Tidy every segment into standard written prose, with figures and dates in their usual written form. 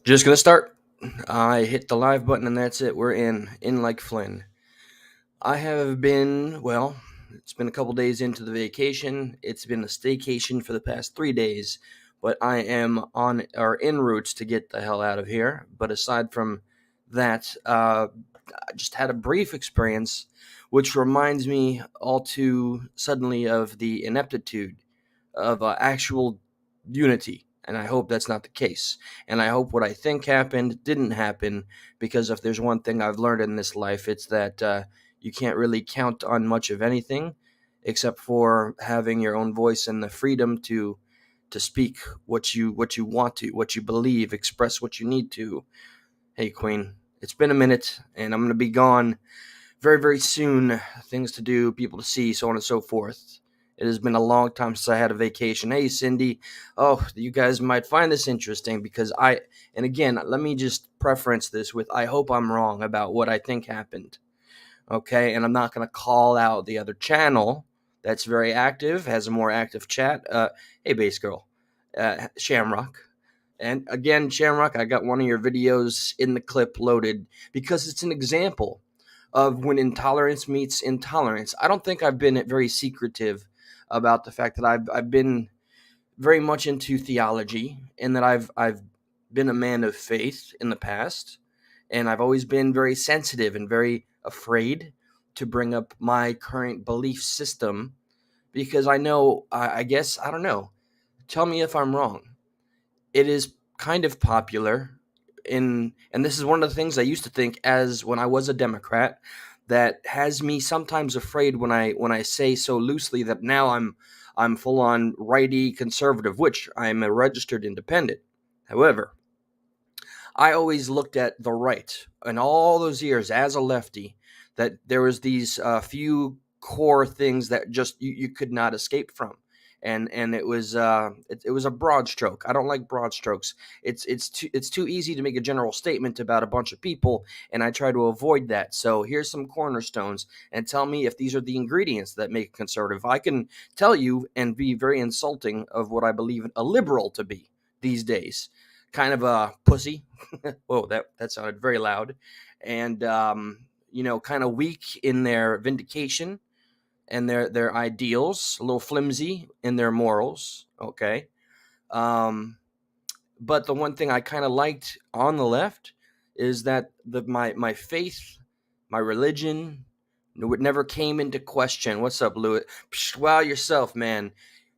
Just gonna start. I hit the live button and that's it. We're in like Flynn. I have been, well, it's been a couple days into the vacation. It's been a staycation for the past 3 days, but I am on or en route to get the hell out of here. But aside from that, I just had a brief experience, which reminds me all too suddenly of the ineptitude of actual unity. And I hope that's not the case. And I hope what I think happened didn't happen, because if there's one thing I've learned in this life, it's that you can't really count on much of anything except for having your own voice and the freedom to speak what you want to, what you believe, express what you need to. Hey, Queen, it's been a minute, and I'm going to be gone very, very soon. Things to do, people to see, so on and so forth. It has been a long time since I had a vacation. Hey, Cindy. Oh, you guys might find this interesting because and again, let me just preference this with I hope I'm wrong about what I think happened. Okay, and I'm not going to call out the other channel that's very active, has a more active chat. Hey, Bass Girl, Shamrock. And again, Shamrock, I got one of your videos in the clip loaded because it's an example of when intolerance meets intolerance. I don't think I've been very secretive about the fact that I've been very much into theology, and that I've been a man of faith in the past, and I've always been very sensitive and very afraid to bring up my current belief system because I know I guess I don't know. Tell me if I'm wrong. It is kind of popular and this is one of the things I used to think as when I was a Democrat that has me sometimes afraid when I say so loosely that now I'm full on righty conservative, which I'm a registered independent. However, I always looked at the right in all those years as a lefty, that there was these few core things that just you could not escape from. And it was a broad stroke. I don't like broad strokes. It's too easy to make a general statement about a bunch of people, and I try to avoid that. So here's some cornerstones, and tell me if these are the ingredients that make a conservative. I can tell you and be very insulting of what I believe a liberal to be these days. Kind of a pussy. Whoa, that sounded very loud. And kind of weak in their vindication and their ideals, a little flimsy in their morals. Okay. Um, but the one thing I kind of liked on the left is that my faith, my religion, it never came into question. What's up, Lewis? Psh, wow, yourself, man.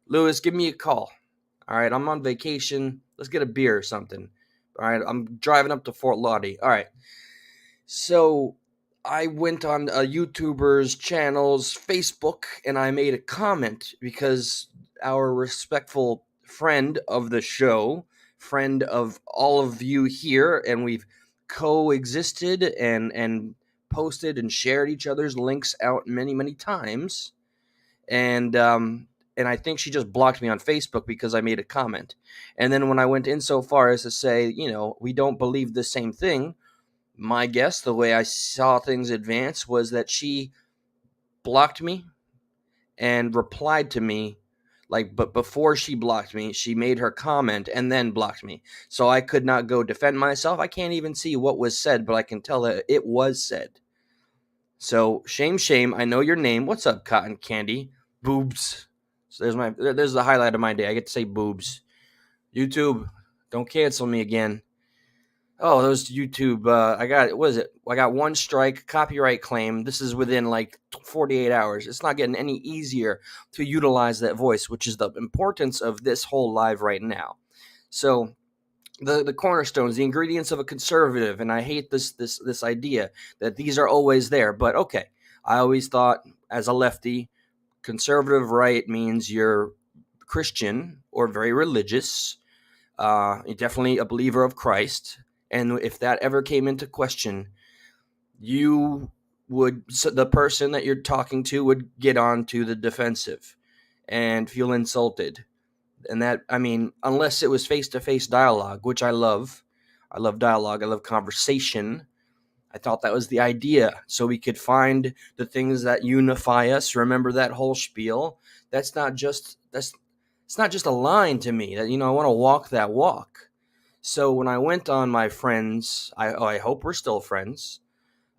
Lewis, give me a call. All right, I'm on vacation. Let's get a beer or something. All right, I'm driving up to Fort Lauderdale. All right. So I went on a YouTuber's channel's Facebook and I made a comment because our respectful friend of the show, friend of all of you here, and we've coexisted and posted and shared each other's links out many, many times. And I think she just blocked me on Facebook because I made a comment. And then when I went in so far as to say, we don't believe the same thing, my guess, the way I saw things advance, was that she blocked me and replied to me, but before she blocked me, she made her comment and then blocked me. So I could not go defend myself. I can't even see what was said, but I can tell that it was said. So shame. I know your name. What's up, Cotton Candy? Boobs. So there's the highlight of my day. I get to say boobs. YouTube, don't cancel me again. Oh, those YouTube. I got one strike, copyright claim. This is within like 48 hours. It's not getting any easier to utilize that voice, which is the importance of this whole live right now. So the cornerstones, the ingredients of a conservative, and I hate this idea that these are always there. But okay, I always thought as a lefty, conservative right means you're Christian or very religious. You're definitely a believer of Christ. And if that ever came into question, the person that you're talking to would get on to the defensive and feel insulted. And that, I mean, unless it was face-to-face dialogue, which I love. I love dialogue. I love conversation. I thought that was the idea, so we could find the things that unify us. Remember that whole spiel? It's not just a line to me. That I want to walk that walk. So when I went on my friends, I hope we're still friends,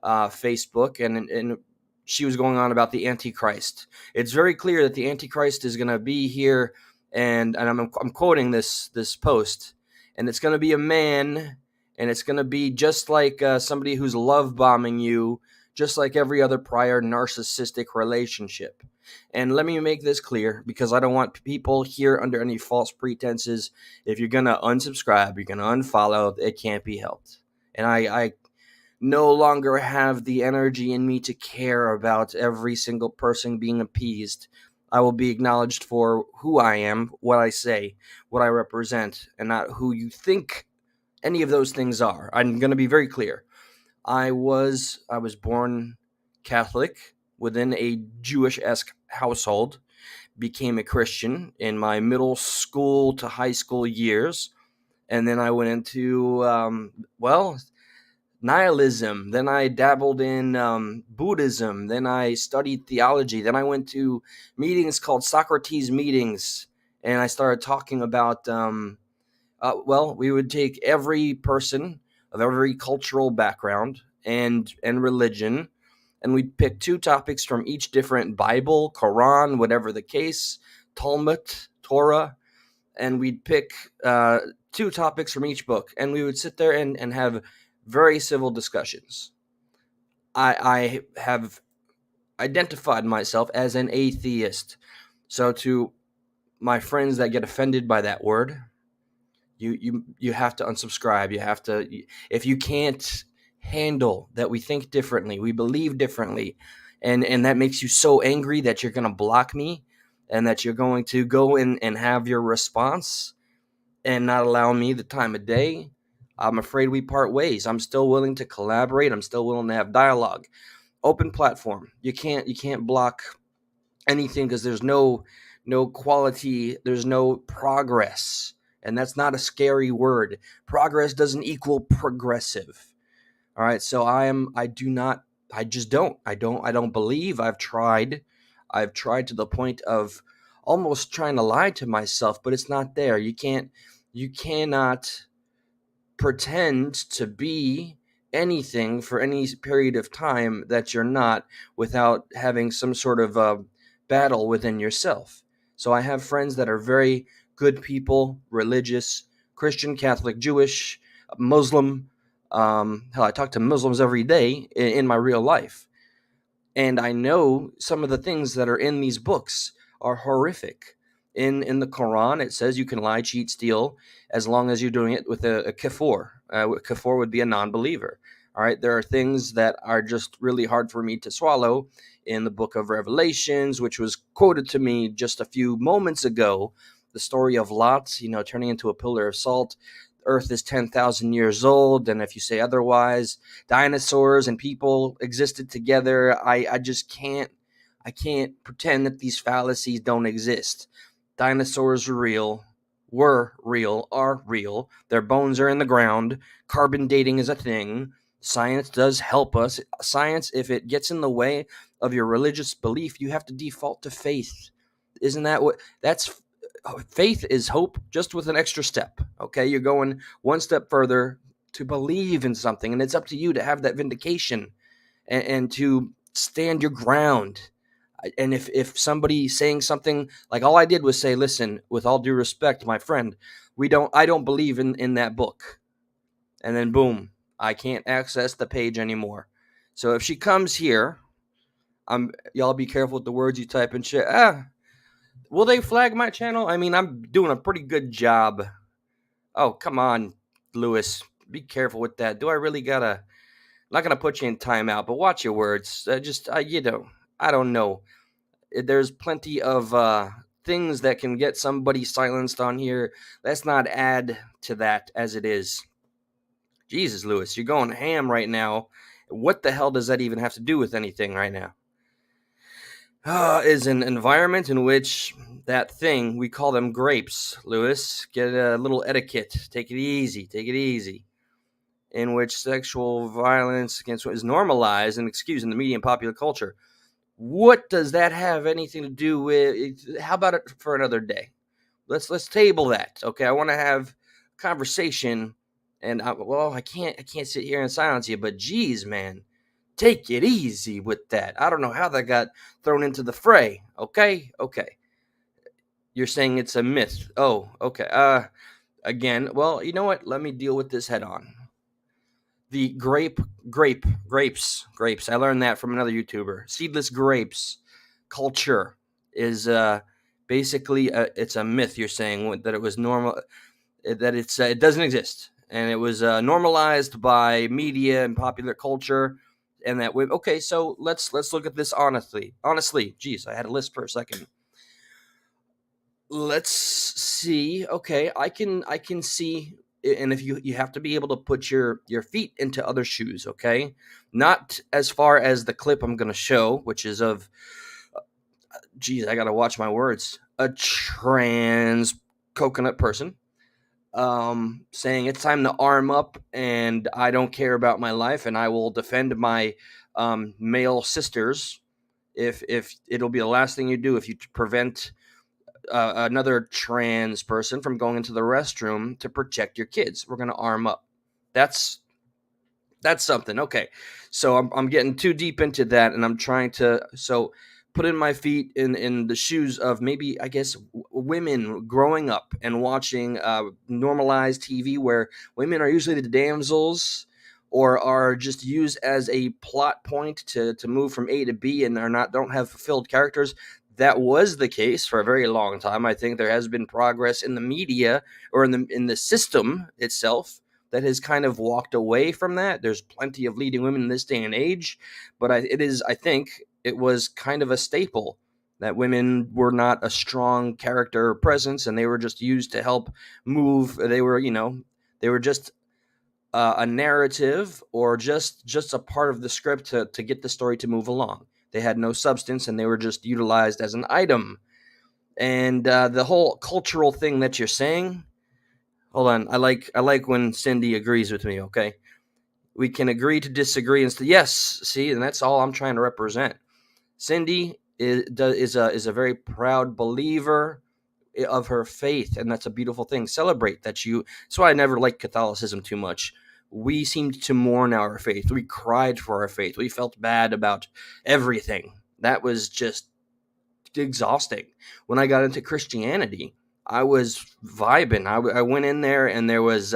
Facebook, and she was going on about the Antichrist. It's very clear that the Antichrist is going to be here, and I'm quoting this post, and it's going to be a man, and it's going to be just like somebody who's love bombing you, just like every other prior narcissistic relationship. And let me make this clear, because I don't want people here under any false pretenses. If you're going to unsubscribe, you're going to unfollow, it can't be helped. And I no longer have the energy in me to care about every single person being appeased. I will be acknowledged for who I am, what I say, what I represent, and not who you think any of those things are. I'm going to be very clear. I was born Catholic within a Jewish-esque household, became a Christian in my middle school to high school years, and then I went into nihilism. Then I dabbled in Buddhism. Then I studied theology. Then I went to meetings called Socrates meetings, and I started talking about. We would take every person of every cultural background and religion, and we'd pick two topics from each different Bible, Quran, whatever the case, Talmud, Torah, and we'd pick two topics from each book, and we would sit there and have very civil discussions. I have identified myself as an atheist. So to my friends that get offended by that word, you have to unsubscribe. You have to, if you can't handle that we think differently, we believe differently, and that makes you so angry that you're going to block me, and that you're going to go in and have your response and not allow me the time of day, I'm afraid we part ways. I'm still willing to collaborate. I'm still willing to have dialogue. Open platform. You can't block anything, because there's no quality, there's no progress. And that's not a scary word. Progress doesn't equal progressive. All right, so I don't believe. I've tried to the point of almost trying to lie to myself, but it's not there. You cannot pretend to be anything for any period of time that you're not, without having some sort of battle within yourself. So I have friends that are very good people, religious, Christian, Catholic, Jewish, Muslim. Hell, I talk to Muslims every day in my real life. And I know some of the things that are in these books are horrific. In the Quran, it says you can lie, cheat, steal, as long as you're doing it with a kafir. Kafir would be a non-believer. All right, there are things that are just really hard for me to swallow in the book of Revelations, which was quoted to me just a few moments ago. The story of Lot, turning into a pillar of salt. Earth is 10,000 years old, and if you say otherwise, dinosaurs and people existed together. I just can't. I can't pretend that these fallacies don't exist. Dinosaurs were real, are real. Their bones are in the ground. Carbon dating is a thing. Science does help us. Science, if it gets in the way of your religious belief, you have to default to faith. Isn't that what? That's faith is hope, just with an extra step. Okay, you're going one step further to believe in something, and it's up to you to have that vindication and to stand your ground. And if somebody saying something, like, all I did was say, listen, with all due respect, my friend, I don't believe in that book. And then boom, I can't access the page anymore. So if she comes here, y'all be careful with the words you type and shit. Will they flag my channel? I mean, I'm doing a pretty good job. Oh, come on, Lewis. Be careful with that. Do I really gotta? I'm not gonna put you in timeout, but watch your words. I don't know. There's plenty of things that can get somebody silenced on here. Let's not add to that as it is. Jesus, Lewis, you're going ham right now. What the hell does that even have to do with anything right now? Is an environment in which that thing, we call them grapes, Lewis. Get a little etiquette. Take it easy. Take it easy. In which sexual violence against women is normalized and excused in the media and popular culture. What does that have anything to do with? How about it for another day? Let's table that. Okay, I want to have a conversation And I can't sit here and silence you, but geez, man, take it easy with that. I don't know how that got thrown into the fray. Okay, okay. You're saying it's a myth. Oh, okay. Again, well, you know what? Let me deal with this head on. The grapes. I learned that from another YouTuber. Seedless grapes culture is basically it's a myth. You're saying that it was normal, that it doesn't exist, and it was normalized by media and popular culture, and that okay. So let's look at this honestly. Honestly, geez, I had a list for a second. Let's see. Okay, I can see, and if you have to be able to put your feet into other shoes. Okay, not as far as the clip I'm going to show, which is of, geez, I got to watch my words, a trans coconut person saying it's time to arm up and I don't care about my life and I will defend my male sisters if it'll be the last thing you do if you prevent another trans person from going into the restroom to protect your kids. We're going to arm up. That's that's something. Okay. So I'm getting too deep into that and I'm trying to put in my feet in the shoes of maybe, I guess, women growing up and watching normalized TV where women are usually the damsels or are just used as a plot point to move from A to B and are not don't have fulfilled characters. That was the case for a very long time. I think there has been progress in the media or in the system itself that has kind of walked away from that. There's plenty of leading women in this day and age, but I think it was kind of a staple that women were not a strong character or presence and they were just used to help move. They were just a narrative or just a part of the script to get the story to move along. They had no substance and they were just utilized as an item. And the whole cultural thing that you're saying, hold on, I like when Cindy agrees with me. Okay, we can agree to disagree and yes, see, and that's all I'm trying to represent. Cindy is a very proud believer of her faith, and that's a beautiful thing. Celebrate that you. That's why I never liked Catholicism too much. We seemed to mourn our faith. We cried for our faith. We felt bad about everything. That was just exhausting. When I got into Christianity, I was vibing. I went in there and there was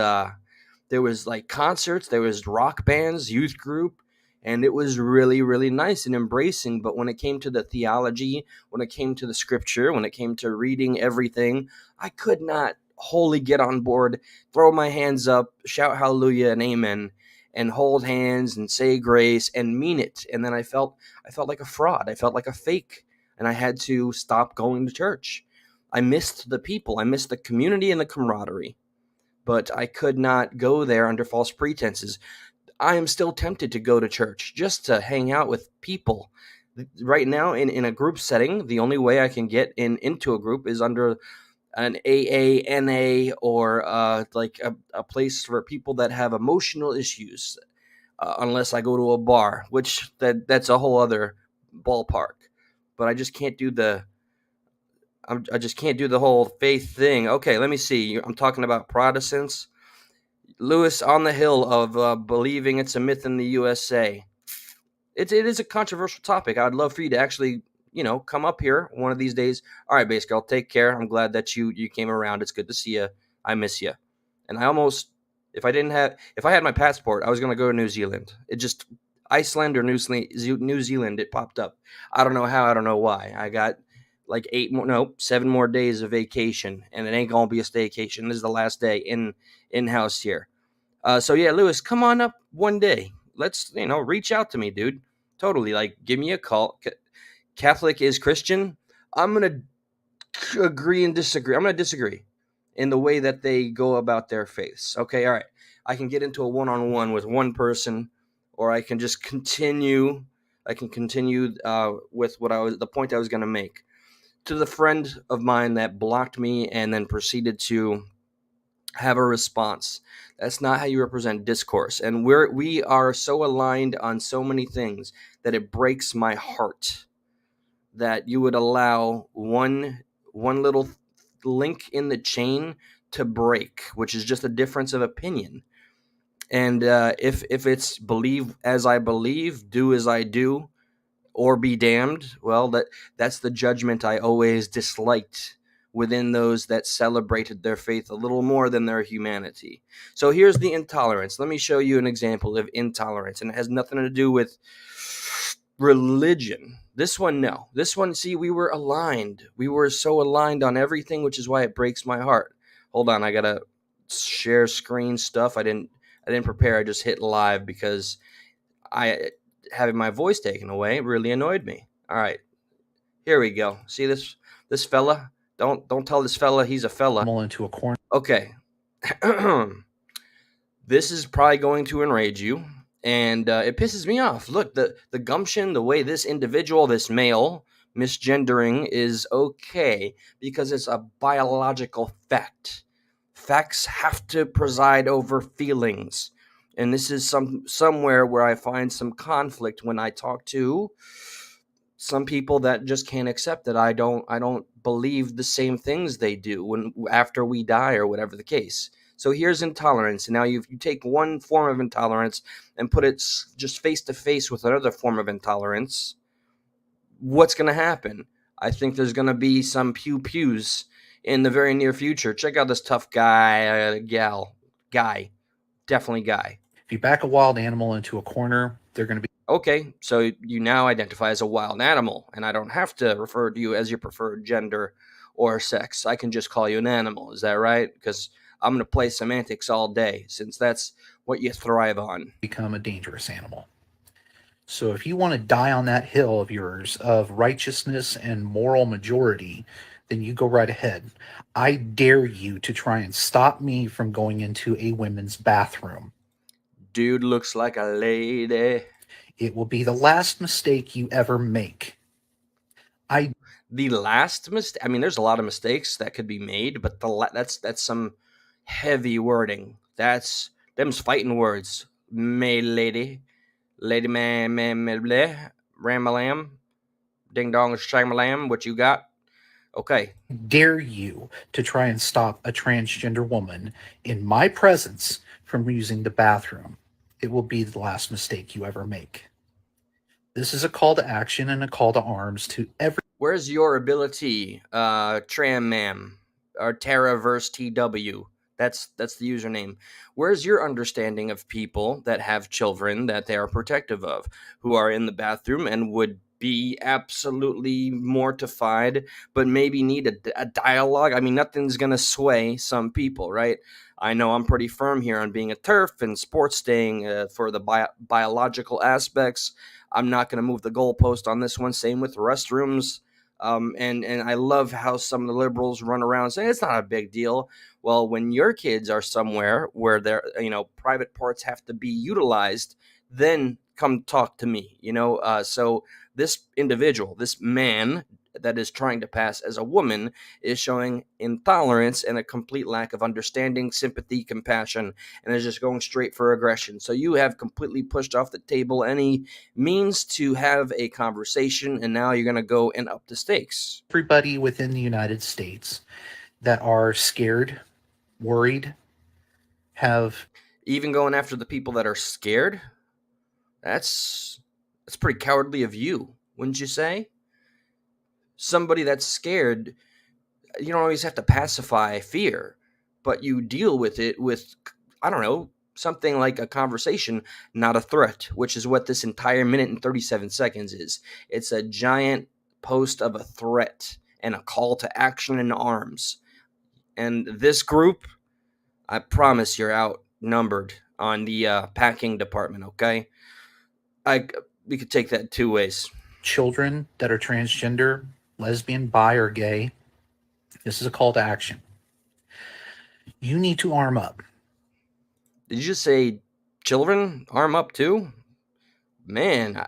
like concerts, there was rock bands, youth group, and it was really really nice and embracing. But when it came to the theology, when it came to the scripture, when it came to reading everything, I could not wholly get on board, throw my hands up, shout hallelujah and amen, and hold hands and say grace and mean it. And then I felt like a fraud. I felt like a fake, and I had to stop going to church. I missed the people. I missed the community and the camaraderie, but I could not go there under false pretenses. I am still tempted to go to church just to hang out with people. Right now, in a group setting, the only way I can get into a group is under an AANA or like a place for people that have emotional issues. Unless I go to a bar, which that's a whole other ballpark. But I just can't do the whole faith thing. Okay, let me see. I'm talking about Protestants. Lewis on the hill of believing it's a myth in the USA. It is a controversial topic. I'd love for you to actually, come up here one of these days. All right, base girl, take care. I'm glad that you came around. It's good to see you. I miss you. And I almost, if I had my passport, I was gonna go to New Zealand. It just Iceland or New Zealand. It popped up. I don't know how. I don't know why. I got like 7 more days of vacation, and it ain't gonna be a staycation. This is the last day in house here. So yeah, Lewis, come on up one day. Let's reach out to me, dude. Totally, like give me a call. Catholic is Christian. I'm gonna agree and disagree. I'm gonna disagree in the way that they go about their faiths. Okay, all right. I can get into a one-on-one with one person, or I can just continue. I can continue with the point I was gonna make to the friend of mine that blocked me and then proceeded to have a response. That's not how you represent discourse. And we are so aligned on so many things that it breaks my heart that you would allow one little link in the chain to break, which is just a difference of opinion. And if it's believe as I believe, do as I do, or be damned, well, that's the judgment I always disliked within those that celebrated their faith a little more than their humanity. So here's the intolerance. Let me show you an example of intolerance, and it has nothing to do with religion. This one, no. This one, see, we were aligned. We were so aligned on everything, which is why it breaks my heart. Hold on, I gotta share screen stuff. I didn't prepare. I just hit live because I having my voice taken away really annoyed me. All right, here we go. See this fella? Don't tell this fella he's a fella. Into a corner. Okay. This is probably going to enrage you, and it pisses me off. Look, the gumption, the way this individual, this male, misgendering is okay because it's a biological fact. Facts have to preside over feelings, and this is somewhere where I find some conflict when I talk to some people that just can't accept that I don't believe the same things they do when after we die or whatever the case. So here's intolerance. And now you take one form of intolerance and put it just face to face with another form of intolerance. What's going to happen? I think there's going to be some pew pews in the very near future. Check out this tough guy, guy, definitely guy. If you back a wild animal into a corner, they're going to be Okay, so you now identify as a wild animal, and I don't have to refer to you as your preferred gender or sex. I can just call you an animal. Is that right? Because I'm going to play semantics all day, since that's what you thrive on. become a dangerous animal. So if you want to die on that hill of yours of righteousness and moral majority, then you go right ahead. I dare you to try and stop me from going into a women's bathroom. Dude looks like a lady. It will be the last mistake you ever make. I The last mistake. I mean, there's a lot of mistakes that could be made, but that's some heavy wording. That's them's fighting words. May lady, lady man, bleh, ramalam, ding dong, shamalam. What you got? Okay. dare you to try and stop a transgender woman in my presence from using the bathroom. It will be the last mistake you ever make. This is a call to action and a call to arms to every Where's your ability, Tram Mam or Terraverse TW? That's the username. Where's your understanding of people that have children that they are protective of, who are in the bathroom and would be absolutely mortified, but maybe need a dialogue? I mean, nothing's gonna sway some people, right? I know I'm pretty firm here on being a turf and sports staying for the biological aspects. I'm not going to move the goalpost on this one. Same with restrooms. And I love how some of the liberals run around saying it's not a big deal. Well, when your kids are somewhere where their private parts have to be utilized, then come talk to me. So this individual, this man that is trying to pass as a woman, is showing intolerance and a complete lack of understanding, sympathy, compassion, and is just going straight for aggression. So you have completely pushed off the table any means to have a conversation, and now you're going to go and up the stakes. everybody within the United States that are scared, worried, have Even going after the people that are scared, that's pretty cowardly of you, wouldn't you say? Somebody that's scared, you don't always have to pacify fear, but you deal with it with, I don't know, something like a conversation, not a threat, which is what this entire minute and 37 seconds is. It's a giant post of a threat and a call to action in arms. And this group, I promise you're outnumbered on the packing department, okay? I We could take that two ways. children that are transgender, lesbian, bi, or gay. This is a call to action. You need to arm up. Did you just say children arm up too? Man,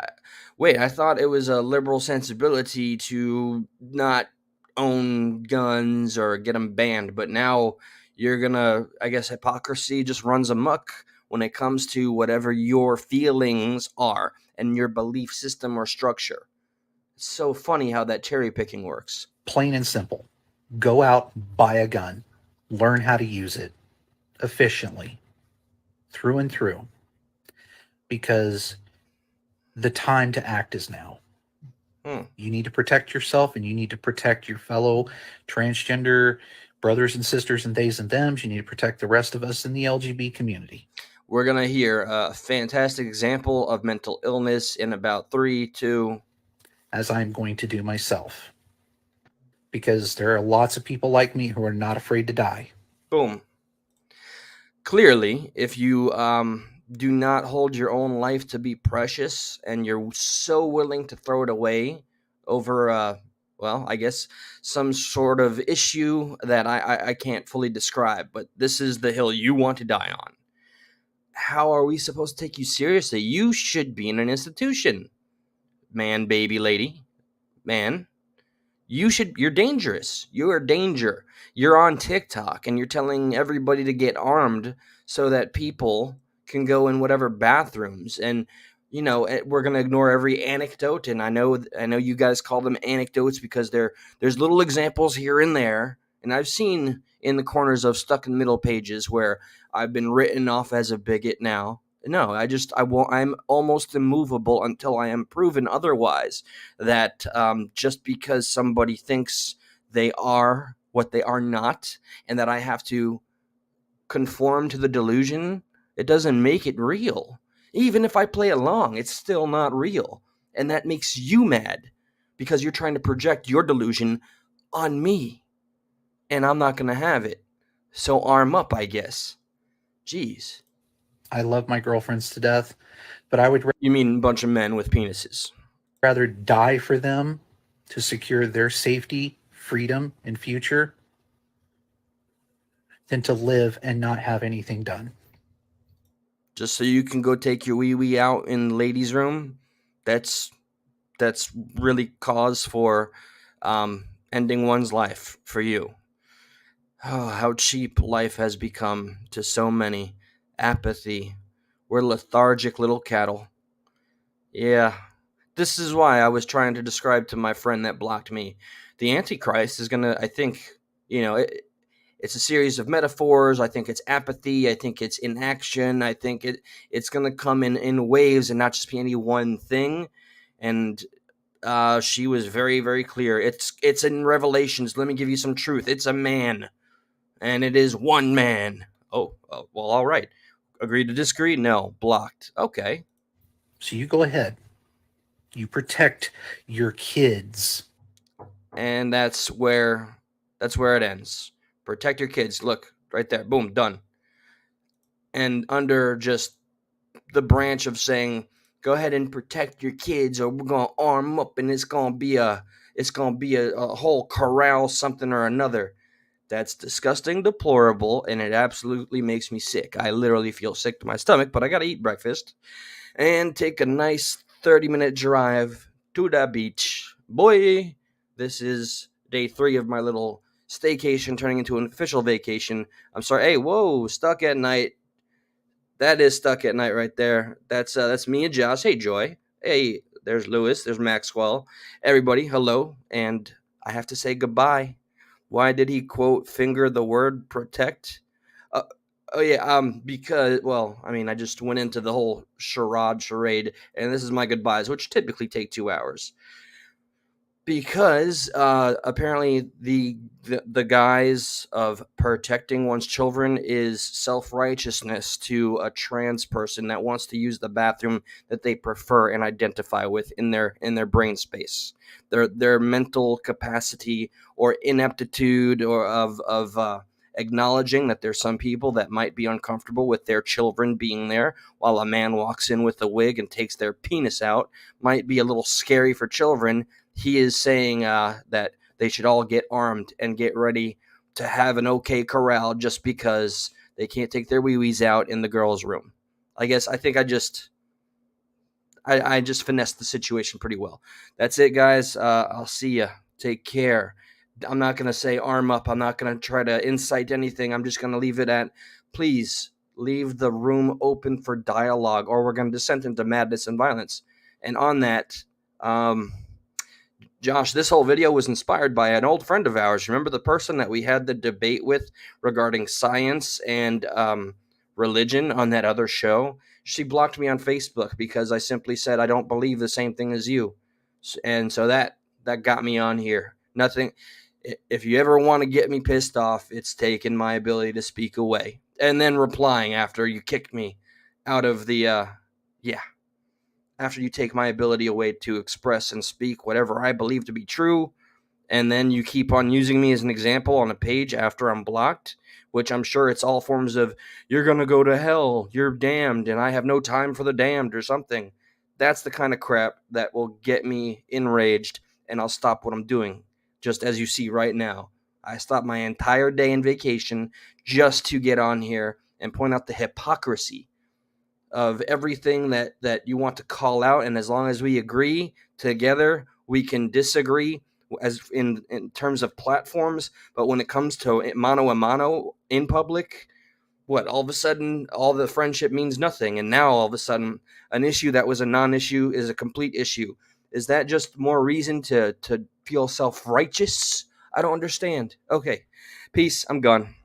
wait, I thought it was a liberal sensibility to not own guns or get them banned, but now you're gonna, I guess, hypocrisy just runs amok when it comes to whatever your feelings are and your belief system or structure. It's so funny how that cherry picking works. Plain and simple. Go out, buy a gun, learn how to use it efficiently. through and through, because the time to act is now. Hmm. You need to protect yourself, and you need to protect your fellow transgender brothers and sisters and theys and thems. You need to protect the rest of us in the LGB community. We're going to hear a fantastic example of mental illness in about 3, 2. As I'm going to do myself. Because there are lots of people like me who are not afraid to die. Boom. Clearly, if you do not hold your own life to be precious and you're so willing to throw it away over, well, I guess some sort of issue that I can't fully describe, but this is the hill you want to die on. How are we supposed to take you seriously? You should be in an institution, man, baby, lady, man. You're dangerous. You are danger. You're on TikTok and you're telling everybody to get armed so that people can go in whatever bathrooms. And we're going to ignore every anecdote, and I know you guys call them anecdotes because there's little examples here and there, and I've seen in the corners of stuck in middle pages where I've been written off as a bigot now. No, I'm almost immovable until I am proven otherwise, that just because somebody thinks they are what they are not, and that I have to conform to the delusion, it doesn't make it real. Even if I play along, it's still not real. And that makes you mad because you're trying to project your delusion on me. And I'm not going to have it. So arm up, I guess. Jeez. I love my girlfriends to death, but I would You mean a bunch of men with penises? rather die for them to secure their safety, freedom, and future than to live and not have anything done. Just so you can go take your wee wee out in the ladies' room? That's that's really cause for ending one's life for you. Oh, how cheap life has become to so many. Apathy. We're lethargic little cattle. Yeah, this is why I was trying to describe to my friend that blocked me. The Antichrist is gonna, I think, it's a series of metaphors. I think it's apathy. I think it's inaction. I think it's gonna come in waves and not just be any one thing. And she was very, very clear. It's in Revelations. Let me give you some truth. It's a man, and it is one man. Oh, well, all right. Agree to disagree? No, blocked. Okay. So you go ahead. You protect your kids. And that's where it ends. Protect your kids. Look, right there. Boom, done. And under just the branch of saying, go ahead and protect your kids, or we're gonna arm up, and it's gonna be a whole corral, something or another. That's disgusting, deplorable, and it absolutely makes me sick. I literally feel sick to my stomach, but I gotta eat breakfast and take a nice 30-minute drive to the beach. Boy, this is day 3 of my little staycation turning into an official vacation. I'm sorry. Hey, whoa, stuck at night. That is stuck at night right there. That's me and Josh. Hey, Joy. Hey, there's Lewis. There's Maxwell. Everybody, hello. And I have to say goodbye. Why did he quote finger the word protect? Uh, oh yeah, because, well, I mean, I just went into the whole charade, and this is my goodbyes, which typically take 2 hours, because apparently the guise of protecting one's children is self-righteousness to a trans person that wants to use the bathroom that they prefer and identify with in their brain space, their mental capacity or ineptitude, or of acknowledging that there's some people that might be uncomfortable with their children being there while a man walks in with a wig and takes their penis out. Might be a little scary for children. He is saying that they should all get armed and get ready to have an okay corral just because they can't take their wee wees out in the girls' room. I think I just finessed the situation pretty well. That's it, guys. I'll see you. Take care. I'm not going to say arm up. I'm not going to try to incite anything. I'm just going to leave it at, please leave the room open for dialogue, or we're going to descend into madness and violence. And on that, Josh, this whole video was inspired by an old friend of ours. Remember the person that we had the debate with regarding science and religion on that other show, she blocked me on Facebook because I simply said I don't believe the same thing as you. And so that got me on here. Nothing. If you ever want to get me pissed off, it's taking my ability to speak away and then replying after you kicked me out of the yeah, after you take my ability away to express and speak whatever I believe to be true, and then you keep on using me as an example on a page after I'm blocked, which I'm sure it's all forms of you're going to go to hell, you're damned, and I have no time for the damned or something. That's the kind of crap that will get me enraged, and I'll stop what I'm doing, just as you see right now. I stopped my entire day in vacation just to get on here and point out the hypocrisy of everything that you want to call out, and as long as we agree together, we can disagree as in terms of platforms, but when it comes to mano a mano in public, what, all of a sudden all the friendship means nothing, and now all of a sudden an issue that was a non-issue is a complete issue. Is that just more reason to feel self-righteous? I don't understand. Okay, peace, I'm gone.